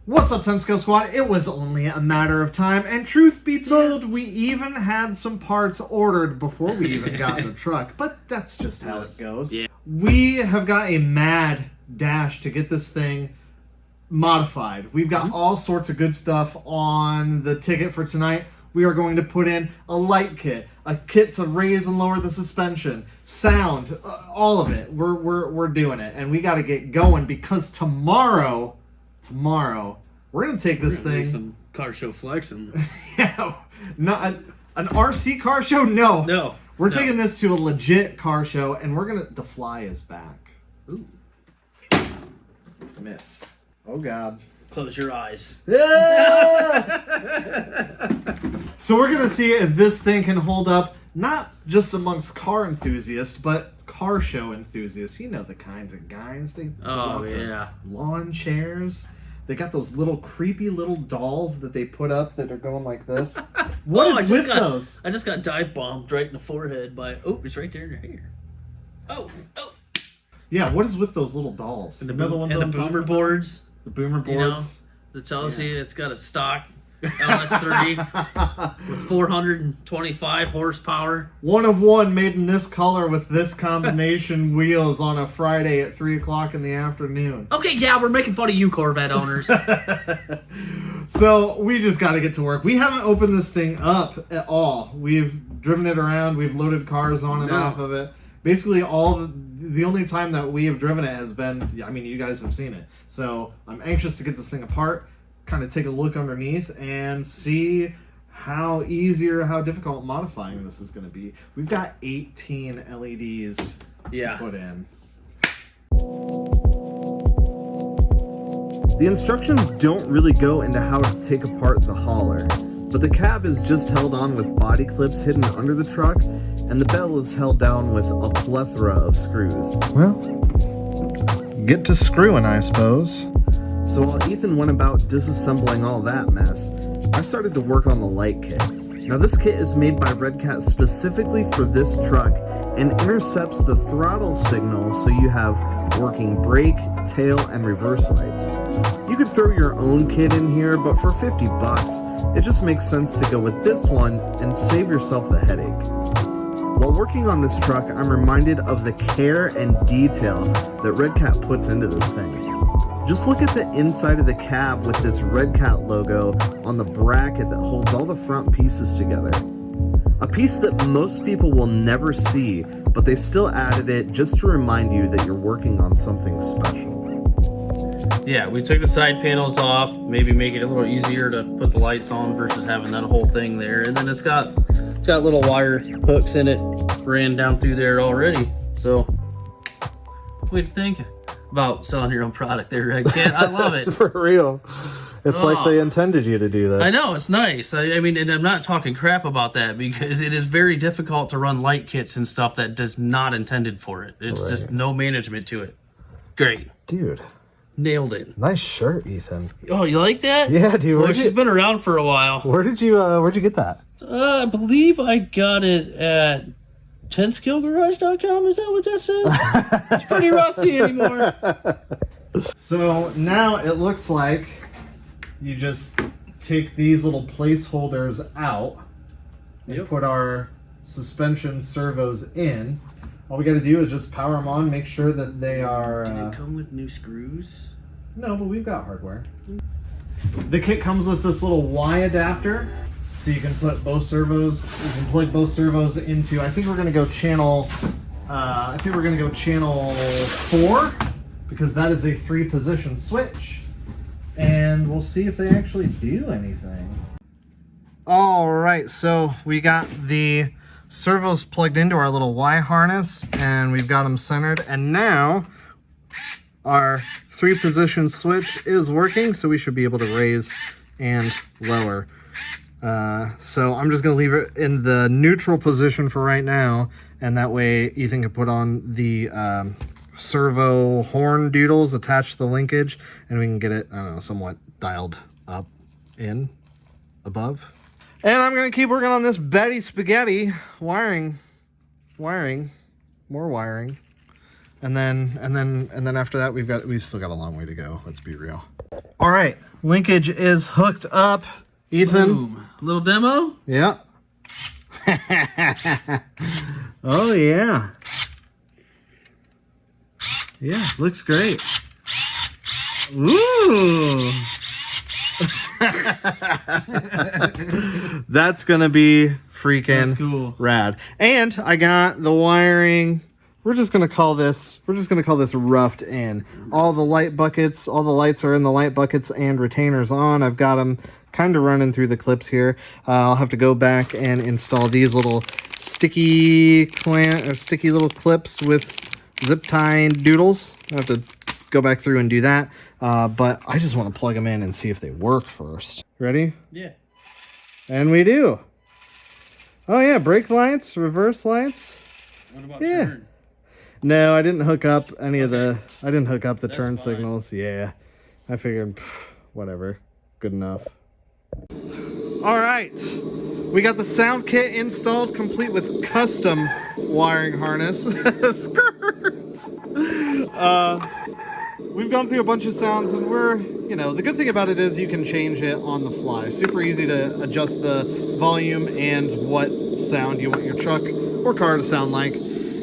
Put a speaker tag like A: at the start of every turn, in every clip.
A: What's up, 10 Skill Squad? It was only a matter of time, and truth be told, we even had some parts ordered before we even got in the truck, but that's just how it goes. Yeah. We have got a mad dash to get this thing modified. We've got all sorts of good stuff on the ticket for tonight. We are going to put in a light kit, a kit to raise and lower the suspension, sound, all of it. We're doing it, and we got to get going because tomorrow, we're going to take this thing...
B: some car show flexing.
A: Yeah, not an RC car show? No.
B: No.
A: We're taking this to a legit car show, and we're going to... The Fly is back.
B: Ooh.
A: Miss. Oh, God.
B: Close your eyes.
A: Yeah! So we're going to see if this thing can hold up, not just amongst car enthusiasts, but car show enthusiasts. You know the kinds of guys. They lawn chairs. They got those little creepy little dolls that they put up that are going like this. What is with those?
B: I just got dive bombed right in the forehead by... Oh, it's right there in your hair. Oh.
A: Yeah, what is with those little dolls?
B: And the boomer boards.
A: The boomer boards.
B: You know, that tells you it's got a stock LS30 with 425 horsepower.
A: One of one, made in this color with this combination wheels on a Friday at 3 o'clock in the afternoon.
B: Okay, yeah, we're making fun of you Corvette owners.
A: So we just got to get to work. We haven't opened this thing up at all. We've driven it around. We've loaded cars on and off of it. Basically, the only time that we have driven it has been, I mean, you guys have seen it. So I'm anxious to get this thing apart, kind of take a look underneath, and see how easy or how difficult modifying this is going to be. We've got 18 LEDs to put in. The instructions don't really go into how to take apart the hauler, but the cab is just held on with body clips hidden under the truck, and the bell is held down with a plethora of screws. Well, get to screwing, I suppose. So while Ethan went about disassembling all that mess, I started to work on the light kit. Now this kit is made by Redcat specifically for this truck and intercepts the throttle signal so you have working brake, tail, and reverse lights. You could throw your own kit in here, but for 50 bucks, it just makes sense to go with this one and save yourself the headache. While working on this truck, I'm reminded of the care and detail that Redcat puts into this thing. Just look at the inside of the cab with this Redcat logo on the bracket that holds all the front pieces together. A piece that most people will never see, but they still added it just to remind you that you're working on something special.
B: Yeah, we took the side panels off, maybe make it a little easier to put the lights on versus having that whole thing there. And then it's got little wire hooks in it, ran down through there already. So, what do you think about selling your own product there, Redcat? I love it.
A: For real. It's like they intended you to do this.
B: I know, it's nice. I mean, and I'm not talking crap about that because it is very difficult to run light kits and stuff that does not intended for it. It's just no management to it. Great.
A: Dude.
B: Nailed it.
A: Nice shirt, Ethan.
B: Oh, you like that?
A: Yeah, dude.
B: Well, she's been around for a while.
A: Where'd you get that?
B: I believe I got it at 10skillgarage.com. Is that what that says? It's pretty rusty anymore.
A: So now it looks like you just take these little placeholders out and put our suspension servos in. All we got to do is just power them on, make sure that they are...
B: Did it come with new screws?
A: No, but we've got hardware. The kit comes with this little Y adapter, so you can put both servos. You can plug both servos into. I think we're gonna go channel. Channel 4 because that is a 3-position switch, and we'll see if they actually do anything. All right, so we got the servos plugged into our little Y harness, and we've got them centered, and now our 3-position switch is working, so we should be able to raise and lower. So I'm just going to leave it in the neutral position for right now, and that way Ethan can put on the servo horn doodles attached to the linkage, and we can get it, I don't know, somewhat dialed up, in, above. And I'm going to keep working on this Betty Spaghetti wiring, more wiring. And then after that, we've still got a long way to go. Let's be real. All right, Linkage is hooked up. Ethan.
B: Boom. A little demo?
A: Yep. Oh, yeah. Yeah, looks great. Ooh. That's gonna be freaking
B: cool.
A: rad. And I got the wiring. We're just gonna call this roughed in. All the light buckets, all the lights are in the light buckets and retainers on. I've got them kind of running through the clips here. I'll have to go back and install these little sticky little clips with zip tie doodles. I have to go back through and do that. But I just want to plug them in and see if they work first. Ready?
B: Yeah.
A: And we do. Oh yeah, brake lights, reverse lights.
B: What about
A: Yeah.
B: turn?
A: No, I didn't hook up any of the. I didn't hook up the
B: That's
A: turn
B: fine.
A: signals. Yeah, I figured, whatever, good enough. All right, we got the sound kit installed, complete with custom wiring harness. Skirt. We've gone through a bunch of sounds, and the good thing about it is you can change it on the fly. Super easy to adjust the volume and what sound you want your truck or car to sound like.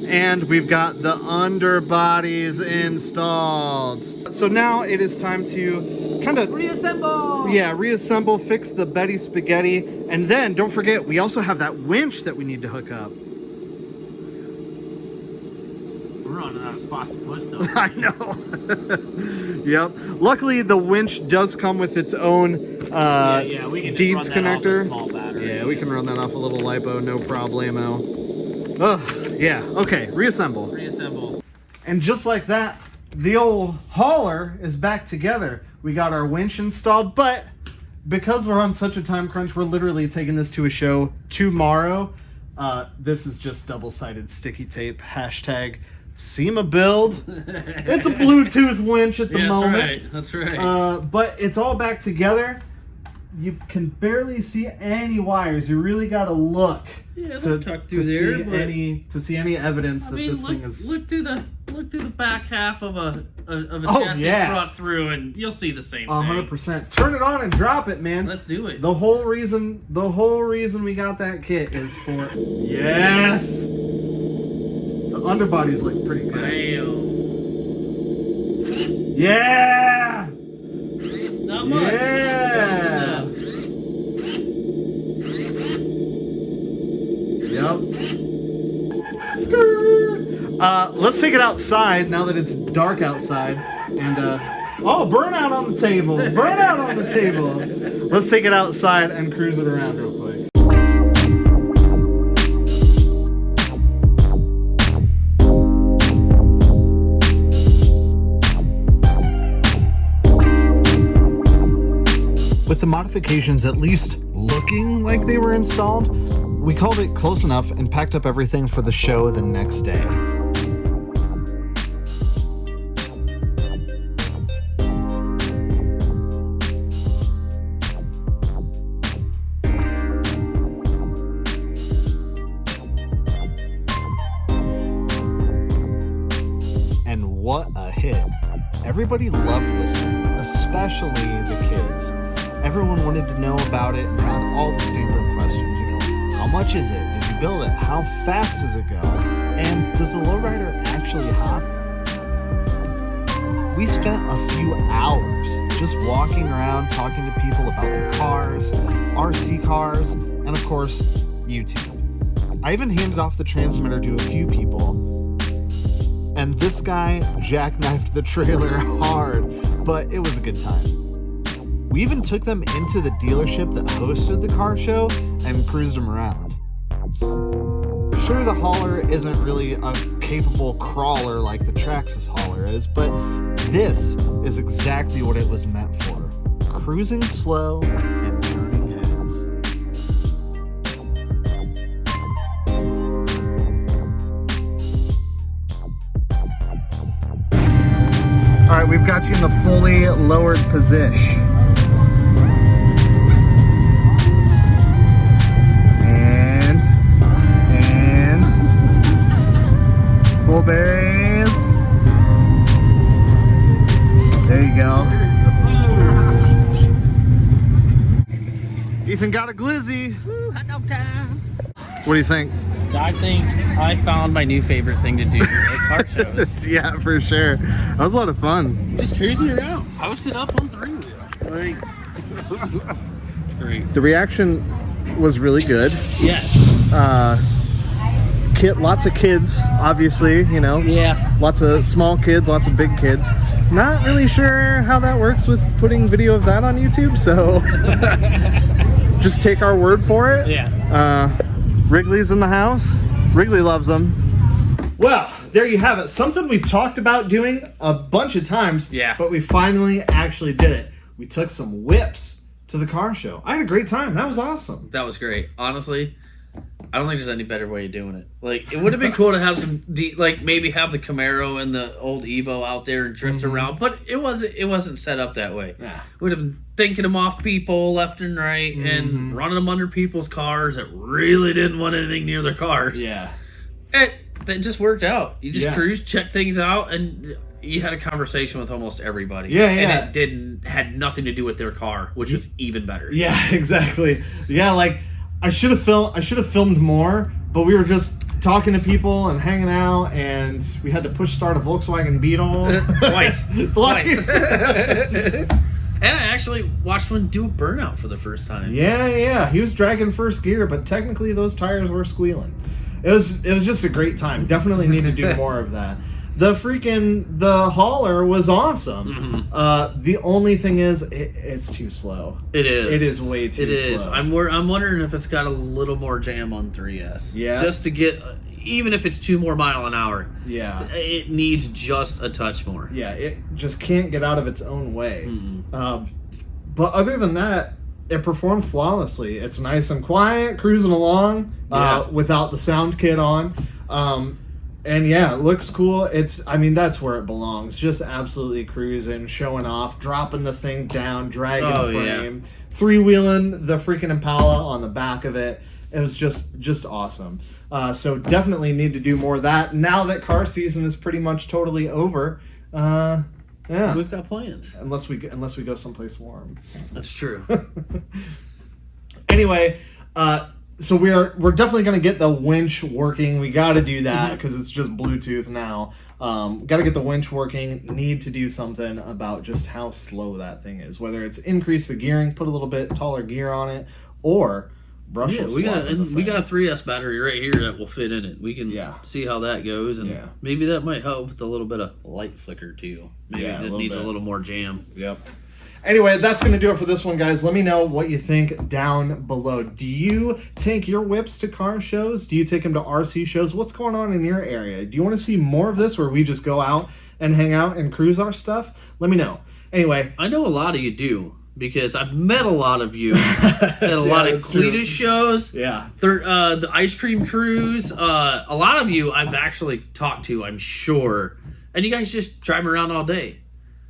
A: And we've got the underbodies installed. So now it is time to kind of
B: reassemble.
A: Yeah, reassemble, fix the Betty Spaghetti. And then don't forget, we also have that winch that we need to hook up.
B: We're running out of spots to put stuff.
A: I know. Yep. Luckily, the winch does come with its own
B: we can
A: deeds
B: just run that
A: connector.
B: off a small battery.
A: Yeah, we can run that off a little lipo, no problemo. Ugh, yeah. Okay, reassemble.
B: Reassemble.
A: And just like that, the old hauler is back together. We got our winch installed, but because we're on such a time crunch, we're literally taking this to a show tomorrow. This is just double-sided sticky tape. Hashtag SEMA build. It's a Bluetooth winch at the moment.
B: That's right.
A: But it's all back together. You can barely see any wires. You really got to look to see any evidence that this thing is.
B: Look through the back half of a chassis truck through, and you'll see the same thing.
A: 100%. Turn it on and drop it, man.
B: Let's do it.
A: The whole reason we got that kit is for yes. The underbodies look pretty good.
B: Damn.
A: Yeah.
B: Not much.
A: Yeah. Yep. Let's take it outside now that it's dark outside. And burnout on the table. Burnout on the table. Let's take it outside and cruise it around real quick. With the modifications at least looking like they were installed, we called it close enough and packed up everything for the show the next day. And what a hit. Everybody loved this thing, especially the kids. Everyone wanted to know about it and had all the standard questions, how much is it? Did you build it? How fast does it go? And does the lowrider actually hop? We spent a few hours just walking around talking to people about their cars, RC cars, and of course, YouTube. I even handed off the transmitter to a few people, and this guy jackknifed the trailer hard, but it was a good time. We even took them into the dealership that hosted the car show and cruised them around. Sure, the hauler isn't really a capable crawler like the Traxxas hauler is, but this is exactly what it was meant for. Cruising slow and turning heads. All right, we've got you in the fully lowered position. Full bearings. There you go. Ethan got a glizzy.
B: Woo, hot dog time.
A: What do you think?
B: I think I found my new favorite thing to do at car shows.
A: Yeah, for sure. That was a lot of fun.
B: Just cruising around, posted up on 3-wheel. Like, it's great.
A: The reaction was really good.
B: Yes.
A: Lots of kids, obviously, you know.
B: Yeah.
A: Lots of small kids, lots of big kids. Not really sure how that works with putting video of that on YouTube, so just take our word for it.
B: Yeah.
A: Wrigley's in the house. Wrigley loves them. Well, there you have it. Something we've talked about doing a bunch of times,
B: Yeah.
A: but we finally actually did it. We took some whips to the car show. I had a great time. That was awesome.
B: That was great. Honestly, I don't think there's any better way of doing it. Like, it would have been cool to have some, like, maybe have the Camaro and the old Evo out there and drift around, but it wasn't set up that way.
A: Yeah.
B: Would have been thinking them off people left and right and running them under people's cars that really didn't want anything near their cars.
A: Yeah.
B: That just worked out. You just
A: Yeah.
B: cruised, checked things out, and you had a conversation with almost everybody.
A: Yeah,
B: And it had nothing to do with their car, which was even better.
A: Yeah, exactly. Yeah, like I should have filmed more, but we were just talking to people and hanging out, and we had to push start a Volkswagen Beetle
B: Twice.
A: Twice.
B: And I actually watched one do a burnout for the first time.
A: Yeah. He was dragging first gear, but technically those tires were squealing. It was just a great time. Definitely need to do more of that. The hauler was awesome. The only thing is, it's too slow.
B: It is.
A: It is way too slow.
B: It is. I'm wondering if it's got a little more jam on 3S.
A: Yeah.
B: Just to get, even if it's 2 more mile an hour.
A: Yeah.
B: It needs just a touch more.
A: Yeah, it just can't get out of its own way. But other than that, it performed flawlessly. It's nice and quiet, cruising along without the sound kit on. And yeah, it looks cool. That's where it belongs. Just absolutely cruising, showing off, dropping the thing down, dragging the frame, three-wheeling the freaking Impala on the back of it. It was just awesome. So definitely need to do more of that. Now that car season is pretty much totally over. Yeah.
B: We've got plans.
A: Unless we go someplace warm.
B: That's true.
A: Anyway, so we're definitely gonna get the winch working. We got to do that because it's just Bluetooth now. Got to get the winch working. Need to do something about just how slow that thing is. Whether it's increase the gearing, put a little bit taller gear on it, or brush it.
B: We got a 3S battery right here that will fit in it. We can see how that goes, and maybe that might help with a little bit of light flicker too. Maybe it just needs a little more jam.
A: Yep. Anyway, that's going to do it for this one, guys. Let me know what you think down below. Do you take your whips to car shows? Do you take them to RC shows? What's going on in your area? Do you want to see more of this where we just go out and hang out and cruise our stuff? Let me know. Anyway.
B: I know a lot of you do, because I've met a lot of you at a lot of Cletus shows.
A: Yeah.
B: The ice cream cruise. A lot of you I've actually talked to, I'm sure. And you guys just drive around all day.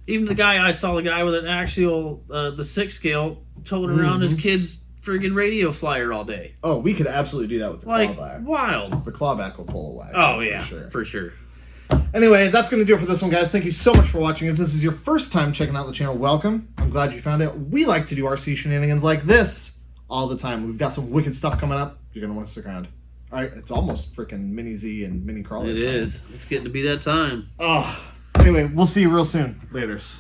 B: Even I saw the guy with an axial, the 6 scale, towing around his kid's friggin' radio flyer all day.
A: Oh, we could absolutely do that with the clawback.
B: Wild.
A: The clawback will pull away.
B: Oh, yeah, for sure.
A: Anyway, that's going to do it for this one, guys. Thank you so much for watching. If this is your first time checking out the channel, welcome. I'm glad you found it. We like to do RC shenanigans like this all the time. We've got some wicked stuff coming up. You're going to want to stick around. All right, it's almost freaking Mini Z and Mini Crawler.
B: It is. It's getting to be that time.
A: Oh. Anyway, we'll see you real soon. Laters.